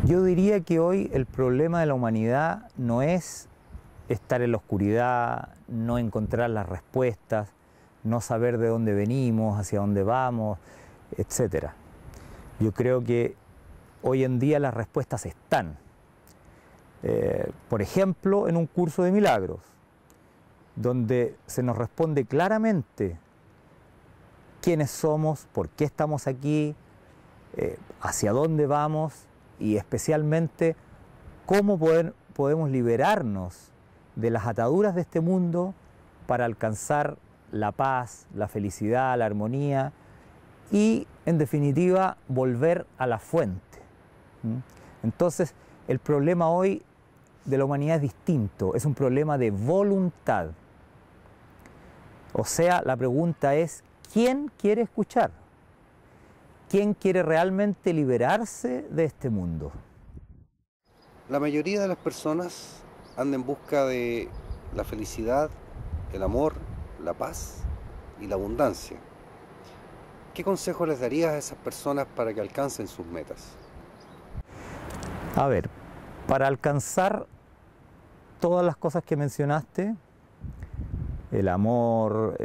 Yo diría que hoy el problema de la humanidad no es estar en la oscuridad, no encontrar las respuestas, no saber de dónde venimos, hacia dónde vamos, etc. Yo creo que hoy en día las respuestas están. Por ejemplo, en un curso de milagros, donde se nos responde claramente quiénes somos, por qué estamos aquí, hacia dónde vamos y especialmente cómo podemos liberarnos de las ataduras de este mundo para alcanzar la paz, la felicidad, la armonía y, en definitiva, volver a la fuente. Entonces, el problema hoy de la humanidad es distinto, es un problema de voluntad. O sea, la pregunta es, ¿quién quiere escuchar? ¿Quién quiere realmente liberarse de este mundo? La mayoría de las personas anda en busca de la felicidad, el amor, la paz y la abundancia. ¿Qué consejo les darías a esas personas para que alcancen sus metas? A ver, para alcanzar todas las cosas que mencionaste, el amor,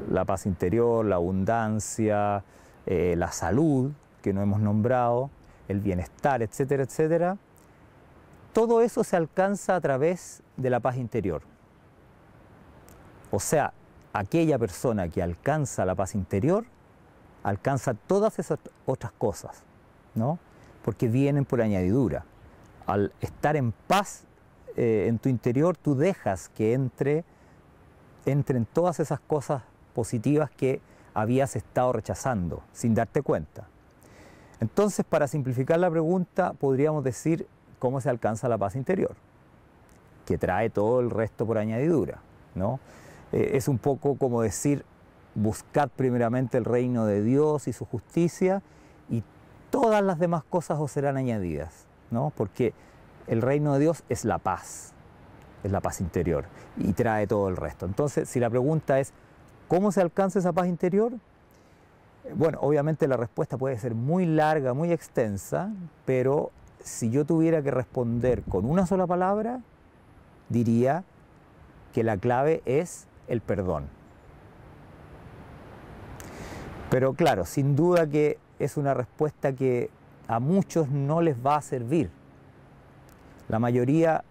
la paz interior, la abundancia, la salud, que no hemos nombrado, el bienestar, etcétera, etcétera, todo eso se alcanza a través de la paz interior. O sea, aquella persona que alcanza la paz interior, alcanza todas esas otras cosas, ¿no? Porque vienen por añadidura. Al estar en paz en tu interior, tú dejas que entren todas esas cosas positivas que habías estado rechazando sin darte cuenta. Entonces, para simplificar la pregunta, podríamos decir cómo se alcanza la paz interior, que trae todo el resto por añadidura, ¿no? Es un poco como decir, buscad primeramente el reino de Dios y su justicia y todas las demás cosas os serán añadidas, ¿no? Porque el reino de Dios es la paz interior y trae todo el resto. Entonces, si la pregunta es, ¿cómo se alcanza esa paz interior? Bueno, obviamente la respuesta puede ser muy larga, muy extensa, pero si yo tuviera que responder con una sola palabra, diría que la clave es el perdón. Pero claro, sin duda que es una respuesta que a muchos no les va a servir. La mayoría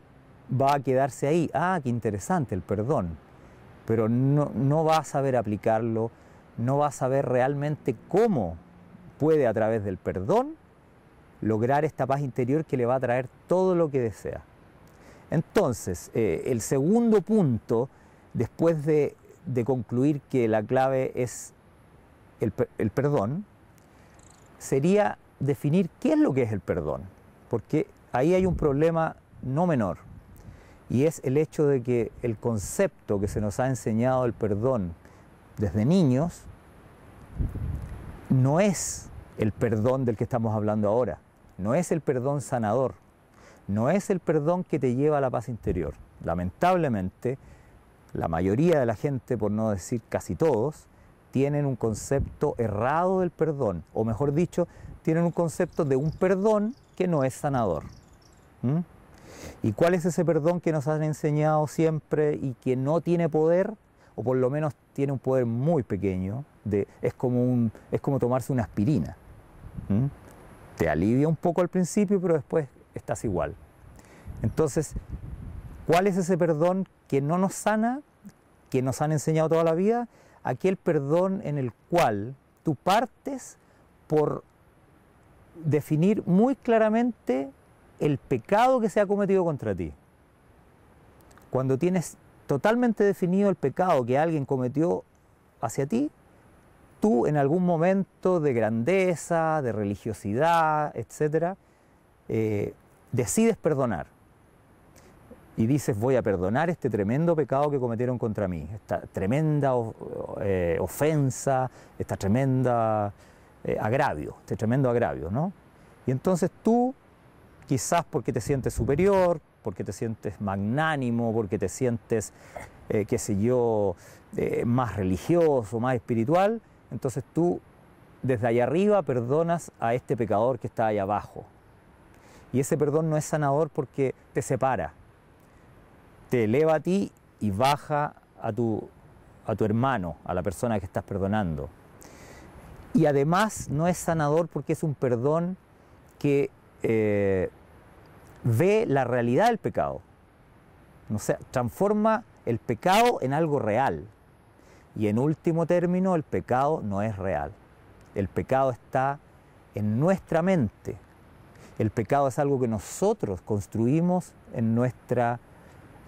va a quedarse ahí. Ah, qué interesante el perdón. Pero no va a saber aplicarlo, no va a saber realmente cómo puede a través del perdón lograr esta paz interior que le va a traer todo lo que desea. Entonces, el segundo punto, después de concluir que la clave es el perdón, sería definir qué es lo que es el perdón, porque ahí hay un problema no menor, y es el hecho de que el concepto que se nos ha enseñado el perdón desde niños no es el perdón del que estamos hablando ahora, no es el perdón sanador, no es el perdón que te lleva a la paz interior. Lamentablemente, la mayoría de la gente, por no decir casi todos, tienen un concepto errado del perdón, o mejor dicho, tienen un concepto de un perdón que no es sanador. ¿Y cuál es ese perdón que nos han enseñado siempre y que no tiene poder, o por lo menos tiene un poder muy pequeño? Es como tomarse una aspirina. Te alivia un poco al principio, pero después estás igual. Entonces, ¿cuál es ese perdón que no nos sana, que nos han enseñado toda la vida? Aquel perdón en el cual tú partes por definir muy claramente el pecado que se ha cometido contra ti. Cuando tienes totalmente definido el pecado que alguien cometió hacia ti, tú en algún momento de grandeza, de religiosidad, etc., decides perdonar. Y dices, voy a perdonar este tremendo pecado que cometieron contra mí, esta tremenda ofensa, esta tremenda agravio, este tremendo agravio, ¿no? Y entonces tú, quizás porque te sientes superior, porque te sientes magnánimo, porque te sientes, qué sé yo, más religioso, más espiritual, entonces tú desde allá arriba perdonas a este pecador que está allá abajo. Y ese perdón no es sanador porque te separa, te eleva a ti y baja a tu hermano, a la persona que estás perdonando. Y además no es sanador porque es un perdón que ve la realidad del pecado. O sea, transforma el pecado en algo real. Y en último término, el pecado no es real. El pecado está en nuestra mente. El pecado es algo que nosotros construimos en nuestra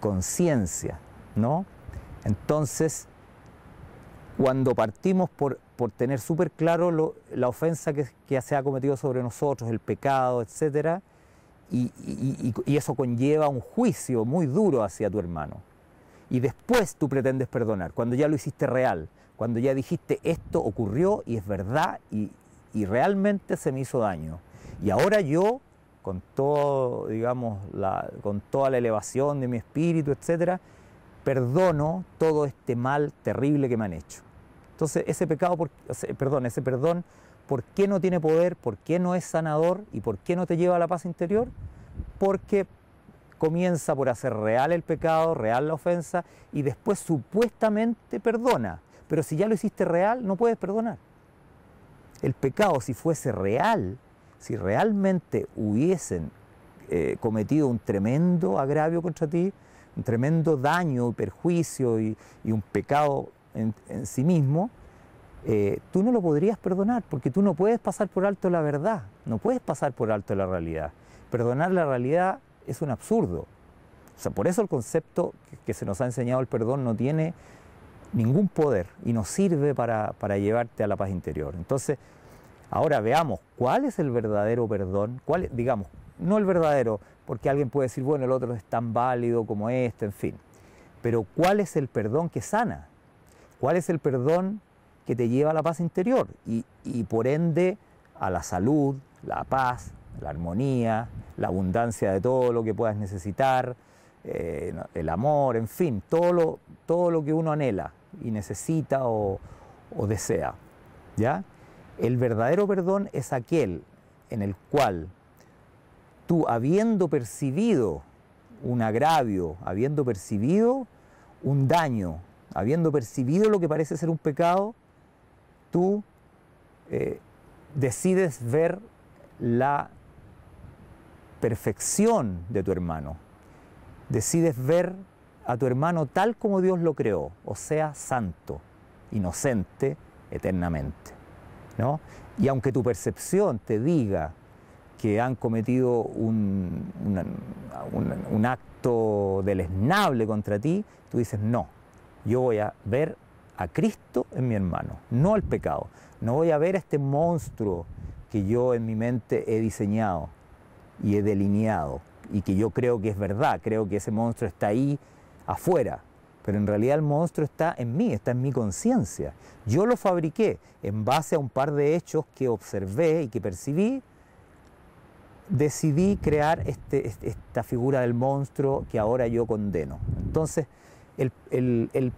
conciencia, ¿no? Entonces, cuando partimos por tener súper claro la ofensa que se ha cometido sobre nosotros, el pecado, etc., y eso conlleva un juicio muy duro hacia tu hermano. Y después tú pretendes perdonar, cuando ya lo hiciste real, cuando ya dijiste esto ocurrió y es verdad y realmente se me hizo daño. Y ahora yo, con todo, digamos, con toda la elevación de mi espíritu, etc., perdono todo este mal terrible que me han hecho. Entonces, ese perdón, ¿por qué no tiene poder? ¿Por qué no es sanador? ¿Y por qué no te lleva a la paz interior? Porque comienza por hacer real el pecado, real la ofensa, y después supuestamente perdona. Pero si ya lo hiciste real, no puedes perdonar. El pecado, si fuese real, si realmente hubiesen cometido un tremendo agravio contra ti, un tremendo daño y perjuicio y un pecado en sí mismo, tú no lo podrías perdonar, porque tú no puedes pasar por alto la verdad, no puedes pasar por alto la realidad. Perdonar la realidad es un absurdo. O sea, por eso el concepto que se nos ha enseñado el perdón no tiene ningún poder y no sirve para llevarte a la paz interior. Entonces, ahora veamos cuál es el verdadero perdón, digamos, no el verdadero, porque alguien puede decir, bueno, el otro es tan válido como este, en fin. Pero ¿cuál es el perdón que sana? ¿Cuál es el perdón que te lleva a la paz interior? Y por ende a la salud, la paz, la armonía, la abundancia de todo lo que puedas necesitar, el amor, en fin, todo lo que uno anhela y necesita o desea, ¿ya? El verdadero perdón es aquel en el cual tú, habiendo percibido un agravio, habiendo percibido un daño, habiendo percibido lo que parece ser un pecado, tú decides ver la perfección de tu hermano. Decides ver a tu hermano tal como Dios lo creó, o sea, santo, inocente, eternamente, ¿no? Y aunque tu percepción te diga que han cometido un acto deleznable contra ti, tú dices, no, yo voy a ver a Cristo en mi hermano, no el pecado. No voy a ver a este monstruo que yo en mi mente he diseñado y he delineado y que yo creo que es verdad, creo que ese monstruo está ahí afuera, pero en realidad el monstruo está en mí, está en mi conciencia. Yo lo fabriqué en base a un par de hechos que observé y que percibí. Decidí crear esta figura del monstruo que ahora yo condeno. Entonces, el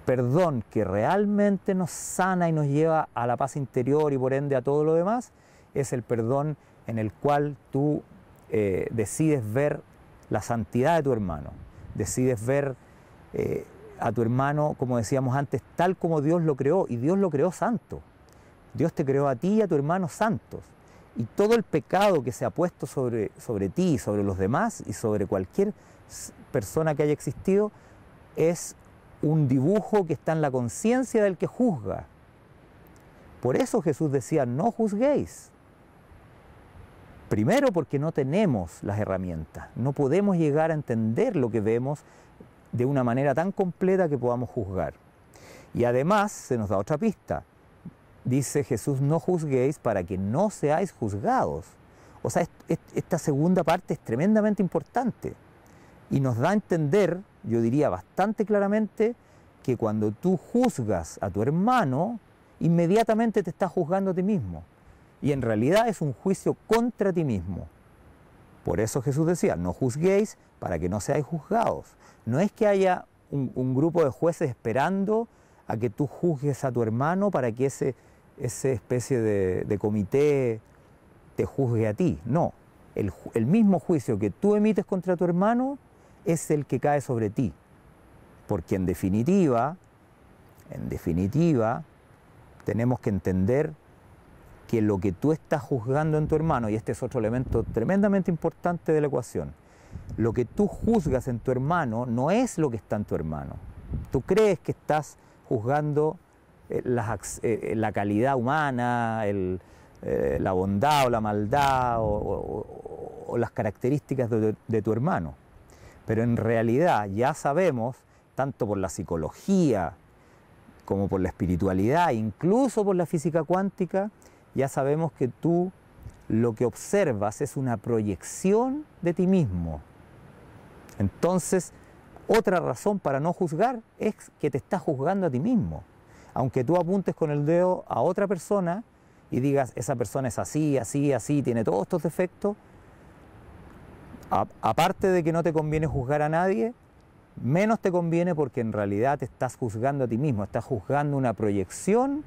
perdón que realmente nos sana y nos lleva a la paz interior y por ende a todo lo demás, es el perdón en el cual tú decides ver la santidad de tu hermano, decides ver a tu hermano, como decíamos antes, tal como Dios lo creó, y Dios lo creó santo. Dios te creó a ti y a tu hermano santos. Y todo el pecado que se ha puesto sobre ti, sobre los demás y sobre cualquier persona que haya existido, es un dibujo que está en la conciencia del que juzga. Por eso Jesús decía, no juzguéis. Primero porque no tenemos las herramientas, no podemos llegar a entender lo que vemos de una manera tan completa que podamos juzgar. Y además se nos da otra pista. Dice Jesús, no juzguéis para que no seáis juzgados. O sea, esta segunda parte es tremendamente importante y nos da a entender, yo diría bastante claramente, que cuando tú juzgas a tu hermano, inmediatamente te estás juzgando a ti mismo. Y en realidad es un juicio contra ti mismo. Por eso Jesús decía, no juzguéis para que no seáis juzgados. No es que haya un grupo de jueces esperando a que tú juzgues a tu hermano para que ese esa especie de comité te juzgue a ti. No, el mismo juicio que tú emites contra tu hermano es el que cae sobre ti. Porque en definitiva, tenemos que entender que lo que tú estás juzgando en tu hermano, y este es otro elemento tremendamente importante de la ecuación, lo que tú juzgas en tu hermano no es lo que está en tu hermano. Tú crees que estás juzgando la calidad humana, la bondad o la maldad o las características de tu hermano. Pero en realidad ya sabemos, tanto por la psicología como por la espiritualidad, incluso por la física cuántica, ya sabemos que tú lo que observas es una proyección de ti mismo. Entonces, otra razón para no juzgar es que te estás juzgando a ti mismo. Aunque tú apuntes con el dedo a otra persona y digas, esa persona es así, así, así, tiene todos estos defectos, aparte de que no te conviene juzgar a nadie, menos te conviene porque en realidad te estás juzgando a ti mismo, estás juzgando una proyección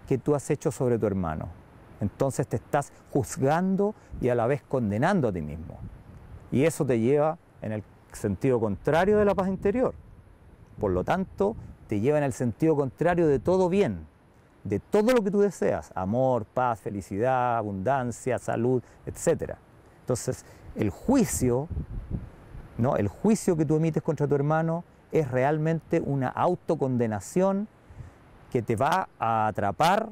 que tú has hecho sobre tu hermano. Entonces te estás juzgando y a la vez condenando a ti mismo. Y eso te lleva en el sentido contrario de la paz interior. Por lo tanto, te lleva en el sentido contrario de todo bien, de todo lo que tú deseas, amor, paz, felicidad, abundancia, salud, etc. Entonces, el juicio, ¿no? El juicio que tú emites contra tu hermano es realmente una autocondenación que te va a atrapar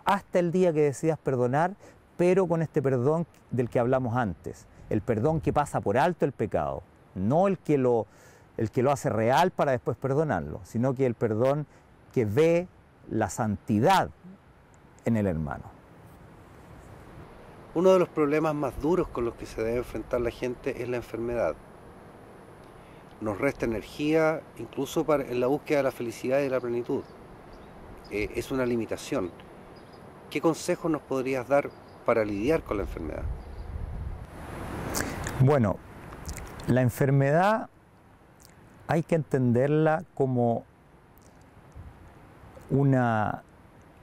hasta el día que decidas perdonar, pero con este perdón del que hablamos antes, el perdón que pasa por alto el pecado, no el que lo hace real para después perdonarlo, sino que el perdón que ve la santidad en el hermano. Uno de los problemas más duros con los que se debe enfrentar la gente es la enfermedad. Nos resta energía, incluso en la búsqueda de la felicidad y de la plenitud. Es una limitación. ¿Qué consejos nos podrías dar para lidiar con la enfermedad? Bueno, la enfermedad hay que entenderla como una,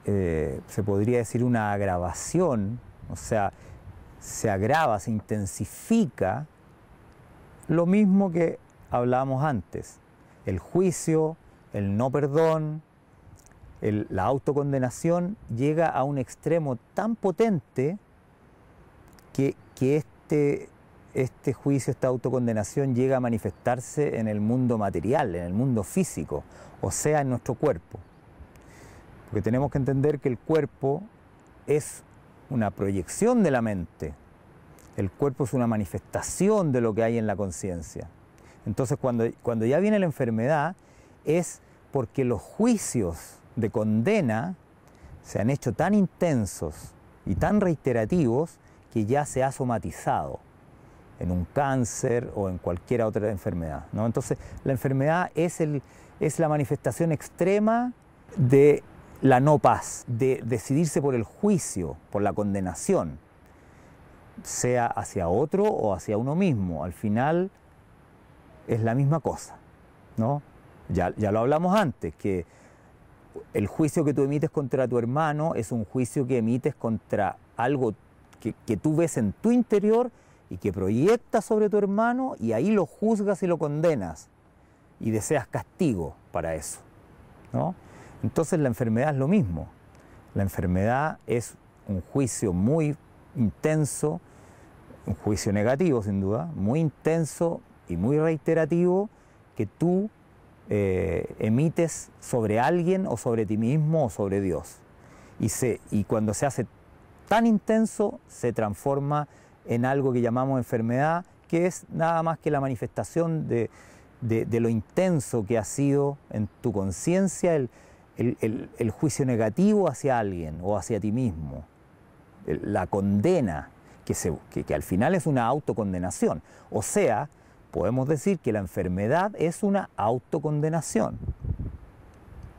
se podría decir una agravación, o sea, se agrava, se intensifica lo mismo que hablábamos antes, el juicio, el no perdón, la autocondenación llega a un extremo tan potente que este juicio, esta autocondenación llega a manifestarse en el mundo material, en el mundo físico, o sea, en nuestro cuerpo. Porque tenemos que entender que el cuerpo es una proyección de la mente, el cuerpo es una manifestación de lo que hay en la conciencia. Entonces, cuando ya viene la enfermedad, es porque los juicios de condena se han hecho tan intensos y tan reiterativos que ya se ha somatizado en un cáncer o en cualquier otra enfermedad, ¿no? Entonces, la enfermedad es la manifestación extrema de la no paz, de decidirse por el juicio, por la condenación, sea hacia otro o hacia uno mismo. Al final es la misma cosa, ¿no? Ya lo hablamos antes, que el juicio que tú emites contra tu hermano es un juicio que emites contra algo que tú ves en tu interior y que proyectas sobre tu hermano, y ahí lo juzgas y lo condenas y deseas castigo para eso, ¿no? Entonces la enfermedad es lo mismo. La enfermedad es un juicio muy intenso, un juicio negativo sin duda, muy intenso y muy reiterativo que tú emites sobre alguien o sobre ti mismo o sobre Dios. Y cuando se hace tan intenso, se transforma en algo que llamamos enfermedad, que es nada más que la manifestación de lo intenso que ha sido en tu conciencia el juicio negativo hacia alguien o hacia ti mismo, la condena, que al final es una autocondenación. O sea, podemos decir que la enfermedad es una autocondenación,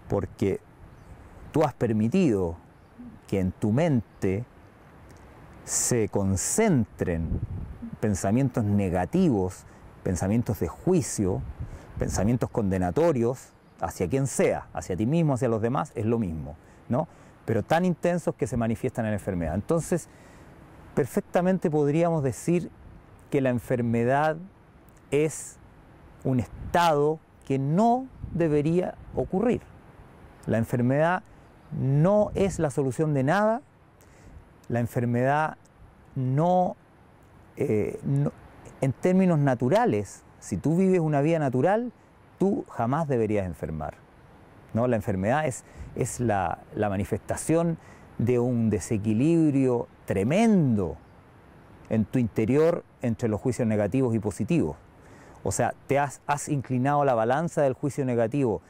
porque tú has permitido que en tu mente se concentren pensamientos negativos, pensamientos de juicio, pensamientos condenatorios hacia quien sea, hacia ti mismo, hacia los demás, es lo mismo, ¿no? pero tan intensos que se manifiestan en la enfermedad. Entonces, perfectamente podríamos decir que la enfermedad es un estado que no debería ocurrir. La enfermedad no es la solución de nada. La enfermedad en términos naturales, si tú vives una vida natural, tú jamás deberías enfermar, ¿no? La enfermedad es la manifestación de un desequilibrio tremendo en tu interior entre los juicios negativos y positivos. O sea, te has inclinado la balanza del juicio negativo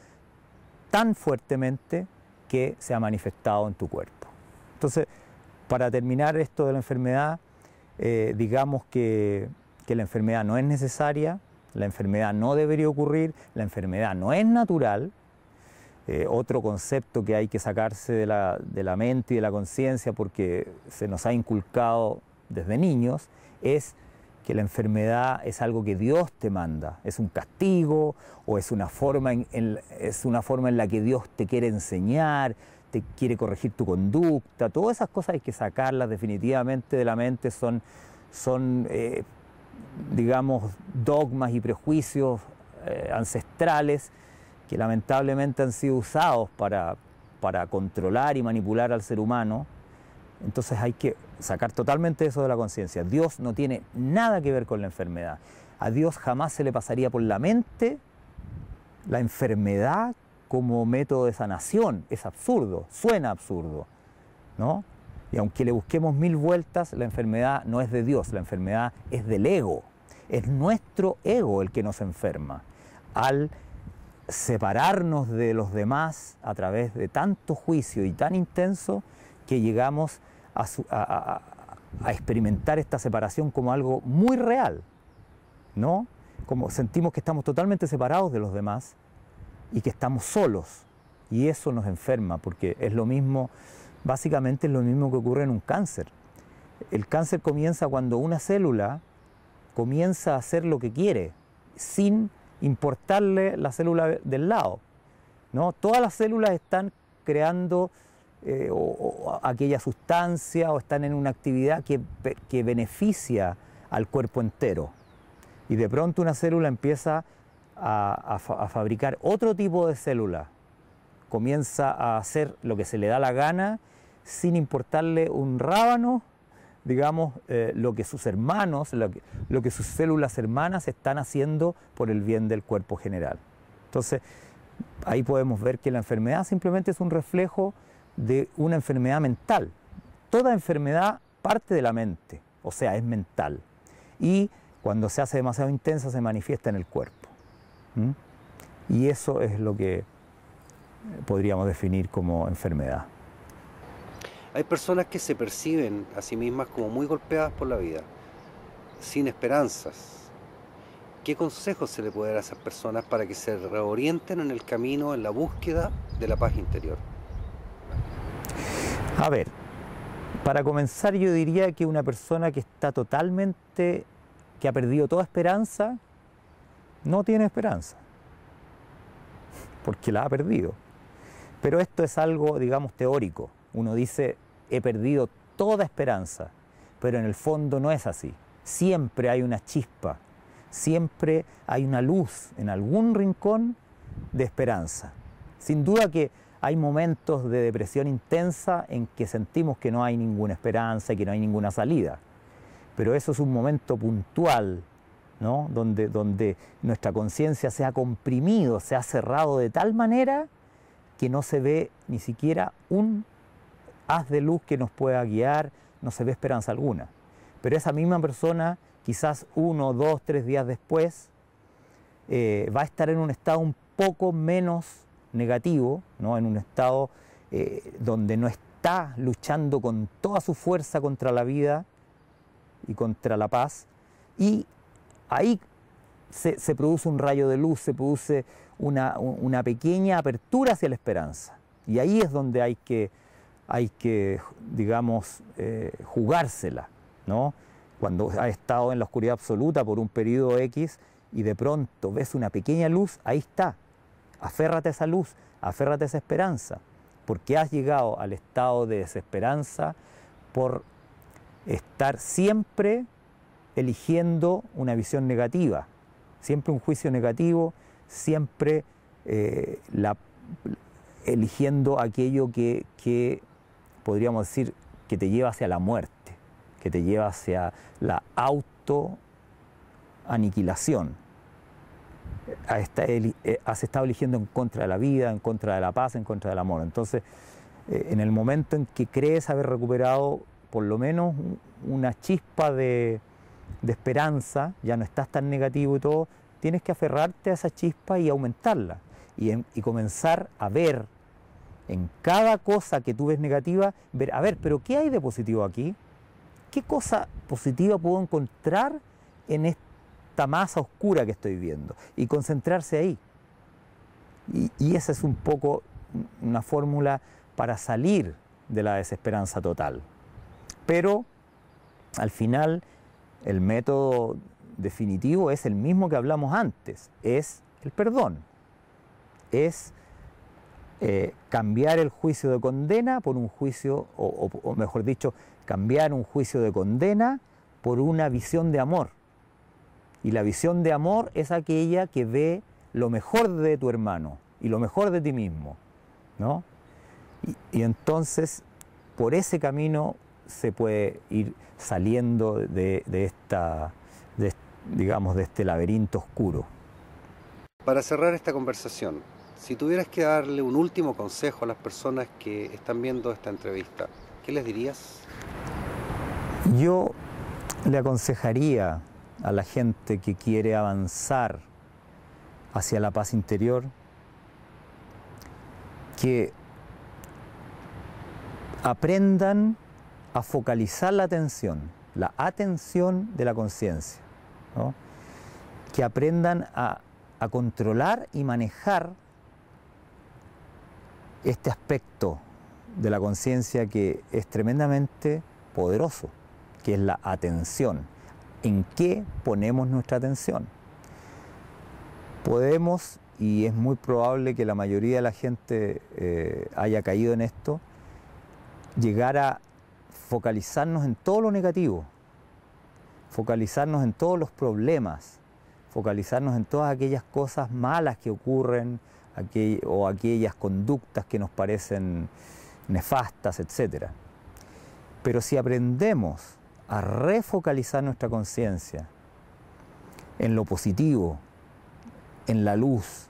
tan fuertemente que se ha manifestado en tu cuerpo. Entonces, para terminar esto de la enfermedad, digamos que la enfermedad no es necesaria, la enfermedad no debería ocurrir, la enfermedad no es natural. Otro concepto que hay que sacarse de la mente y de la conciencia, porque se nos ha inculcado desde niños, es que la enfermedad es algo que Dios te manda, es un castigo o es una forma en la que Dios te quiere enseñar, te quiere corregir tu conducta. Todas esas cosas hay que sacarlas definitivamente de la mente, son digamos, dogmas y prejuicios ancestrales que lamentablemente han sido usados para controlar y manipular al ser humano. Entonces hay que sacar totalmente eso de la conciencia. Dios no tiene nada que ver con la enfermedad. A Dios jamás se le pasaría por la mente la enfermedad como método de sanación. Es absurdo, suena absurdo, ¿no? Y aunque le busquemos mil vueltas, la enfermedad no es de Dios, la enfermedad es del ego. Es nuestro ego el que nos enferma. Al separarnos de los demás a través de tanto juicio y tan intenso que llegamos a experimentar esta separación como algo muy real, ¿no? Como sentimos que estamos totalmente separados de los demás y que estamos solos, y eso nos enferma, porque es lo mismo, básicamente es lo mismo que ocurre en un cáncer. El cáncer comienza cuando una célula comienza a hacer lo que quiere, sin importarle la célula del lado, ¿no? Todas las células están creando aquella sustancia o están en una actividad que beneficia al cuerpo entero. Y de pronto una célula empieza a fabricar otro tipo de célula, comienza a hacer lo que se le da la gana sin importarle un rábano, digamos, lo que sus hermanos, lo que sus células hermanas están haciendo por el bien del cuerpo general. Entonces, ahí podemos ver que la enfermedad simplemente es un reflejo de una enfermedad mental. Toda enfermedad parte de la mente, o sea, es mental. Y cuando se hace demasiado intensa se manifiesta en el cuerpo. Y eso es lo que podríamos definir como enfermedad. Hay personas que se perciben a sí mismas como muy golpeadas por la vida, sin esperanzas. ¿Qué consejos se le puede dar a esas personas para que se reorienten en el camino, en la búsqueda de la paz interior? A ver, para comenzar yo diría que una persona que está totalmente, que ha perdido toda esperanza, no tiene esperanza, porque la ha perdido. Pero esto es algo, digamos, teórico. Uno dice, he perdido toda esperanza, pero en el fondo no es así. Siempre hay una chispa, siempre hay una luz en algún rincón de esperanza. Sin duda que hay momentos de depresión intensa en que sentimos que no hay ninguna esperanza y que no hay ninguna salida. Pero eso es un momento puntual, ¿no? Donde nuestra conciencia se ha comprimido, se ha cerrado de tal manera que no se ve ni siquiera un haz de luz que nos pueda guiar, no se ve esperanza alguna. Pero esa misma persona, quizás 1, 2, 3 días después, va a estar en un estado un poco menos negativo, ¿no? En un estado donde no está luchando con toda su fuerza contra la vida y contra la paz, y ahí se produce un rayo de luz, se produce una pequeña apertura hacia la esperanza. Y ahí es donde hay que digamos, jugársela, ¿no? Cuando has estado en la oscuridad absoluta por un periodo X y de pronto ves una pequeña luz, ahí está. Aférrate a esa luz, aférrate a esa esperanza. porque has llegado al estado de desesperanza por estar siempre eligiendo una visión negativa, siempre un juicio negativo, siempre eligiendo aquello que podríamos decir que te lleva hacia la muerte, que te lleva hacia la autoaniquilación. Has estado eligiendo en contra de la vida, en contra de la paz, en contra del amor. Entonces, en el momento en que crees haber recuperado por lo menos una chispa de esperanza, ya no estás tan negativo y todo, tienes que aferrarte a esa chispa y aumentarla. Y comenzar a ver en cada cosa que tú ves negativa, ver, a ver, pero ¿qué hay de positivo aquí? ¿Qué cosa positiva puedo encontrar en esta masa oscura que estoy viendo? Y concentrarse ahí. Y esa es un poco una fórmula para salir de la desesperanza total. Pero al final el método definitivo es el mismo que hablamos antes, es el perdón. Es cambiar el juicio de condena por un juicio, o mejor dicho, cambiar un juicio de condena por una visión de amor. Y la visión de amor es aquella que ve lo mejor de tu hermano y lo mejor de ti mismo, ¿no? Y entonces, por ese camino se puede ir saliendo de este laberinto oscuro. Para cerrar esta conversación, si tuvieras que darle un último consejo a las personas que están viendo esta entrevista, ¿qué les dirías? Yo le aconsejaría a la gente que quiere avanzar hacia la paz interior que aprendan a focalizar la atención de la conciencia, ¿no? Que aprendan a controlar y manejar este aspecto de la conciencia que es tremendamente poderoso, que es la atención. ¿En qué ponemos nuestra atención? Podemos, y es muy probable que la mayoría de la gente haya caído en esto, llegar a focalizarnos en todo lo negativo, focalizarnos en todos los problemas, focalizarnos en todas aquellas cosas malas que ocurren o aquellas conductas que nos parecen nefastas, etc. Pero si aprendemos a refocalizar nuestra conciencia en lo positivo, en la luz,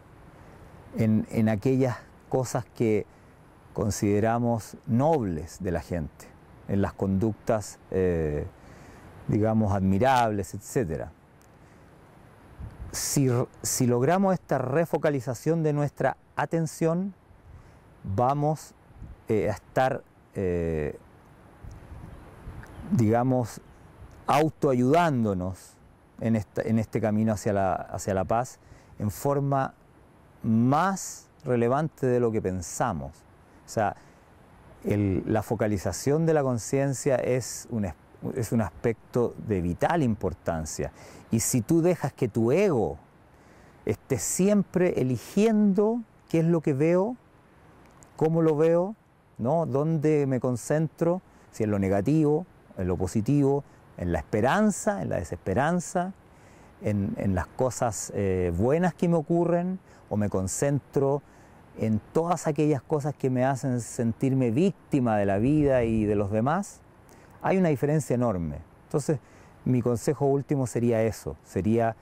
en aquellas cosas que consideramos nobles de la gente, en las conductas, digamos, admirables, etc. Si logramos esta refocalización de nuestra atención, vamos a estar, digamos, autoayudándonos en este camino hacia la paz en forma más relevante de lo que pensamos. O sea, la focalización de la conciencia es un aspecto de vital importancia. Y si tú dejas que tu ego esté siempre eligiendo qué es lo que veo, cómo lo veo, ¿no? Dónde me concentro, si en lo negativo, en lo positivo, en la esperanza, en la desesperanza, en las cosas buenas que me ocurren, o me concentro en todas aquellas cosas que me hacen sentirme víctima de la vida y de los demás, hay una diferencia enorme. Entonces, mi consejo último sería eso, sería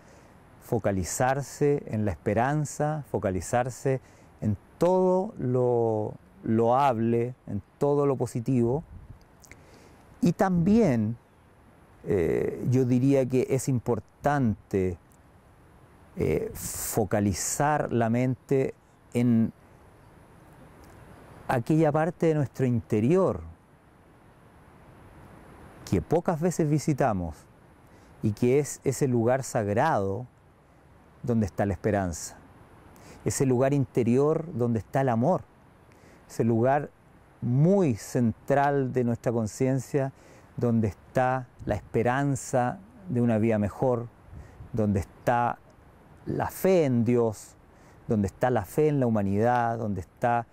focalizarse en la esperanza, focalizarse en todo lo loable, en todo lo positivo. Y también yo diría que es importante focalizar la mente en aquella parte de nuestro interior que pocas veces visitamos y que es ese lugar sagrado donde está la esperanza, ese lugar interior donde está el amor, ese lugar muy central de nuestra conciencia donde está la esperanza de una vida mejor, donde está la fe en Dios, donde está la fe en la humanidad, donde está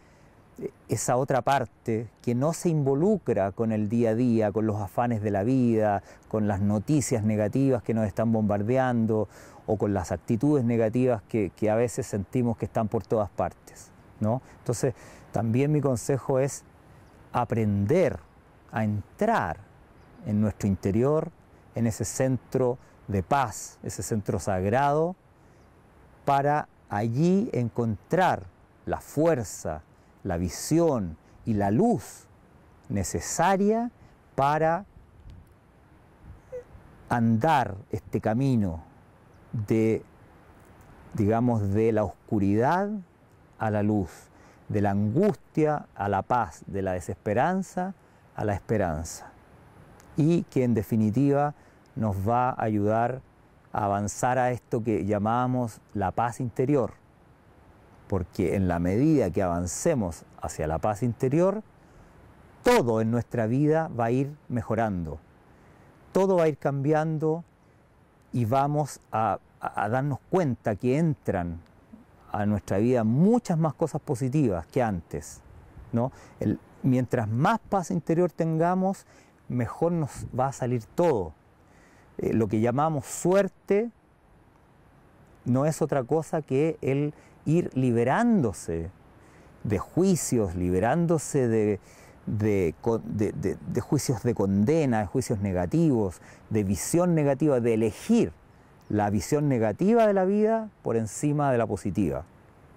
esa otra parte que no se involucra con el día a día, con los afanes de la vida, con las noticias negativas que nos están bombardeando o con las actitudes negativas que a veces sentimos que están por todas partes, ¿no? Entonces, también mi consejo es aprender a entrar en nuestro interior, en ese centro de paz, ese centro sagrado, para allí encontrar la fuerza, la visión y la luz necesaria para andar este camino de, digamos, de la oscuridad a la luz, de la angustia a la paz, de la desesperanza a la esperanza, y que en definitiva nos va a ayudar a avanzar a esto que llamamos la paz interior, porque en la medida que avancemos hacia la paz interior, todo en nuestra vida va a ir mejorando, todo va a ir cambiando y vamos a darnos cuenta que entran a nuestra vida muchas más cosas positivas que antes, ¿no? Mientras más paz interior tengamos, mejor nos va a salir todo. Lo que llamamos suerte no es otra cosa que el ir liberándose de juicios, liberándose de juicios de condena, de juicios negativos, de visión negativa, de elegir la visión negativa de la vida por encima de la positiva,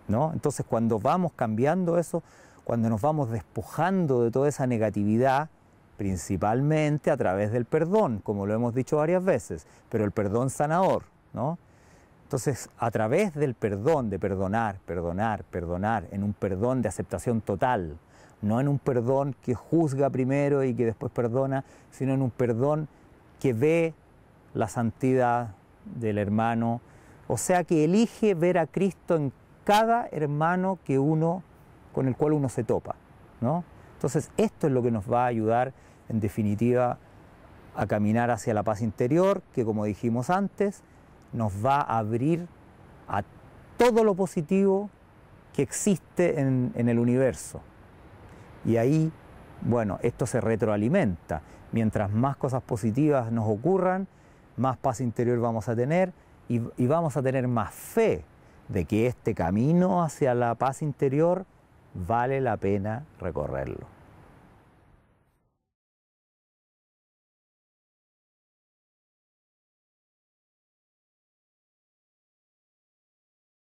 ¿no? Entonces, cuando vamos cambiando eso, cuando nos vamos despojando de toda esa negatividad, principalmente a través del perdón, como lo hemos dicho varias veces, pero el perdón sanador, ¿no? Entonces, a través del perdón, de perdonar, perdonar, perdonar, en un perdón de aceptación total, no en un perdón que juzga primero y que después perdona, sino en un perdón que ve la santidad del hermano, o sea, que elige ver a Cristo en cada hermano con el cual uno se topa, ¿no? Entonces, esto es lo que nos va a ayudar, en definitiva, a caminar hacia la paz interior, que, como dijimos antes, nos va a abrir a todo lo positivo que existe en el universo. Y ahí, bueno, esto se retroalimenta. Mientras más cosas positivas nos ocurran, más paz interior vamos a tener y vamos a tener más fe de que este camino hacia la paz interior vale la pena recorrerlo.